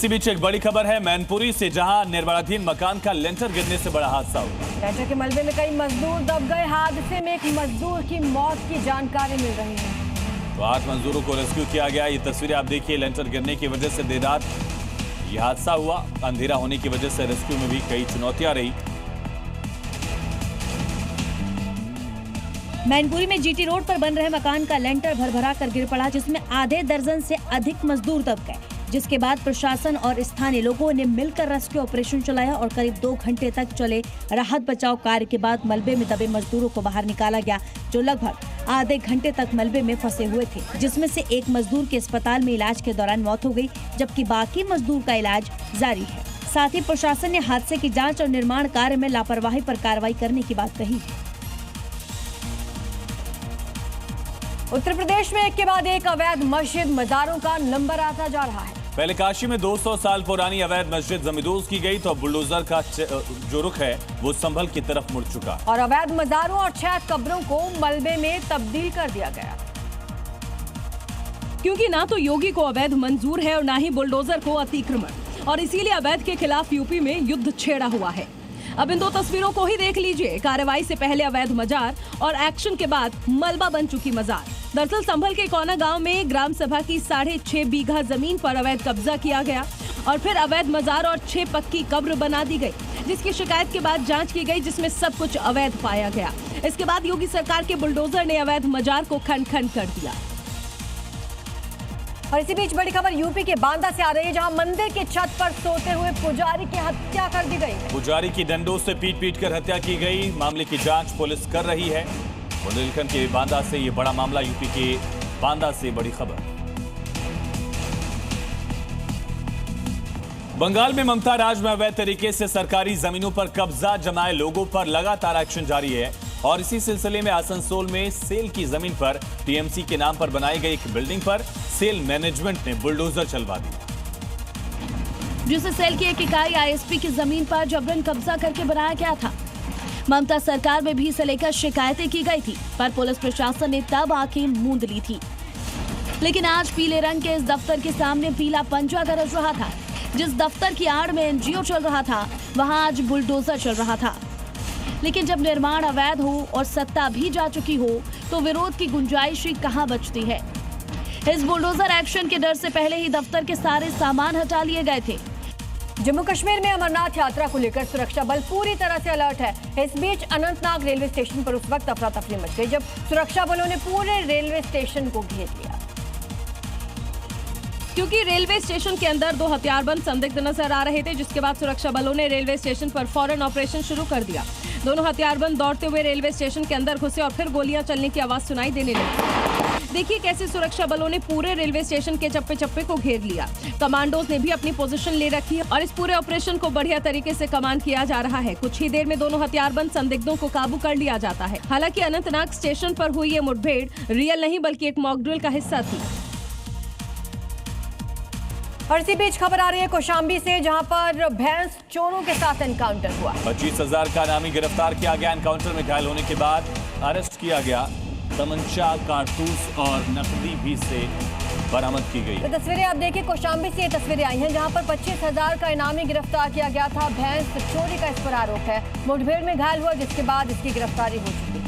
इसी बीच एक बड़ी खबर है मैनपुरी से, जहां निर्माणाधीन मकान का लेंटर गिरने से बड़ा हादसा हुआ। लेंटर के मलबे में कई मजदूर दब गए। हादसे में एक मजदूर की मौत की जानकारी मिल रही है। तो 8 मजदूरों को रेस्क्यू किया गया। ये तस्वीरें आप देखिए, लेंटर गिरने की वजह से देर रात ये हादसा हुआ। अंधेरा होने की वजह से रेस्क्यू में भी कई चुनौतियां रही। मैनपुरी में जीटी रोड पर बन रहे मकान का लेंटर भरभरा कर गिर पड़ा, जिसमें आधे दर्जन से अधिक मजदूर दब गए, जिसके बाद प्रशासन और स्थानीय लोगों ने मिलकर रेस्क्यू ऑपरेशन चलाया और करीब 2 घंटे तक चले राहत बचाव कार्य के बाद मलबे में दबे मजदूरों को बाहर निकाला गया, जो लगभग आधे घंटे तक मलबे में फंसे हुए थे, जिसमें से एक मजदूर के अस्पताल में इलाज के दौरान मौत हो गई, जबकि बाकी मजदूर का इलाज जारी है। साथ ही प्रशासन ने हादसे की जाँच और निर्माण कार्य में लापरवाही पर कार्रवाई करने की बात कही है। उत्तर प्रदेश में एक के बाद एक अवैध मस्जिद मजारों का नंबर आता जा रहा है। पहले काशी में 200 साल पुरानी अवैध मस्जिद जमींदोज की गई, तो बुलडोजर का जो रुख है वो संभल की तरफ मुड़ चुका और अवैध मजारों और 6 कब्रों को मलबे में तब्दील कर दिया गया, क्योंकि ना तो योगी को अवैध मंजूर है और ना ही बुलडोजर को अतिक्रमण, और इसीलिए अवैध के खिलाफ यूपी में युद्ध छेड़ा हुआ है। अब इन 2 तस्वीरों को ही देख लीजिए। कार्रवाई से पहले अवैध मजार और एक्शन के बाद मलबा बन चुकी मजार। दरअसल संभल के कोना गांव में ग्राम सभा की 6.5 बीघा जमीन पर अवैध कब्जा किया गया और फिर अवैध मजार और 6 पक्की कब्र बना दी गई, जिसकी शिकायत के बाद जांच की गई, जिसमें सब कुछ अवैध पाया गया। इसके बाद योगी सरकार के बुलडोजर ने अवैध मजार को खंड खंड कर दिया। और इसी बीच बड़ी खबर यूपी के बांदा से आ रही है, जहां मंदिर की छत पर सोते हुए पुजारी की हत्या कर दी गई। पुजारी की डंडों से पीट कर हत्या की गई। मामले की जांच पुलिस कर रही है। बुंदेलखंड के बांदा से ये बड़ा मामला, यूपी के बांदा से बड़ी खबर। बंगाल में ममता राज में अवैध तरीके से सरकारी जमीनों पर कब्जा जमाए लोगों पर लगातार एक्शन जारी है और इसी सिलसिले में आसनसोल में सेल की जमीन पर टीएमसी के नाम पर बनाई गई एक बिल्डिंग पर सेल मैनेजमेंट ने बुलडोजर चलवा दिया, जिसे सेल की एक इकाई आईएसपी की जमीन पर जबरन कब्जा करके बनाया गया था। ममता सरकार में भी इसे लेकर शिकायतें की गई थी, पर पुलिस प्रशासन ने तब आंखें मूंद ली थी। लेकिन आज पीले रंग के इस दफ्तर के सामने पीला पंजा गरज रहा था। जिस दफ्तर की आड़ में एनजीओ चल रहा था, वहां आज बुलडोजर चल रहा था। लेकिन जब निर्माण अवैध हो और सत्ता भी जा चुकी हो, तो विरोध की गुंजाइश ही कहां बचती है। इस बुलडोजर एक्शन के डर से पहले ही दफ्तर के सारे सामान हटा लिए गए थे। जम्मू कश्मीर में अमरनाथ यात्रा को लेकर सुरक्षा बल पूरी तरह से अलर्ट है। इस बीच अनंतनाग रेलवे स्टेशन पर उस वक्त अफरा तफरी मच गई जब सुरक्षा बलों ने पूरे रेलवे स्टेशन को घेर लिया, क्योंकि रेलवे स्टेशन के अंदर 2 हथियारबंद संदिग्ध नजर आ रहे थे, जिसके बाद सुरक्षा बलों ने रेलवे स्टेशन पर फौरन ऑपरेशन शुरू कर दिया। दोनों हथियारबंद दौड़ते हुए रेलवे स्टेशन के अंदर घुसे और फिर गोलियां चलने की आवाज सुनाई देने लगी। देखिए कैसे सुरक्षा बलों ने पूरे रेलवे स्टेशन के चप्पे चप्पे को घेर लिया। कमांडोज ने भी अपनी पोजीशन ले रखी है और इस पूरे ऑपरेशन को बढ़िया तरीके से कमांड किया जा रहा है। कुछ ही देर में दोनों हथियारबंद संदिग्धों को काबू कर लिया जाता है। हालांकि अनंतनाग स्टेशन पर हुई ये मुठभेड़ रियल नहीं बल्कि एक मॉक ड्रिल का हिस्सा थी। और इसी बीच खबर आ रही है कौशाम्बी से, जहां पर भैंस चोरों के साथ एनकाउंटर हुआ। 25,000 का नामी गिरफ्तार किया गया। एनकाउंटर में घायल होने के बाद अरेस्ट किया गया। तमंचा, कारतूस और नकदी भी से बरामद की गई। तो तस्वीरें आप देखिए, कौशाम्बी से ये तस्वीरें आई हैं, जहां पर 25,000 का इनामी गिरफ्तार किया गया था। भैंस चोरी का इस पर आरोप है। मुठभेड़ में घायल हुआ, जिसके बाद इसकी गिरफ्तारी हो चुकी है।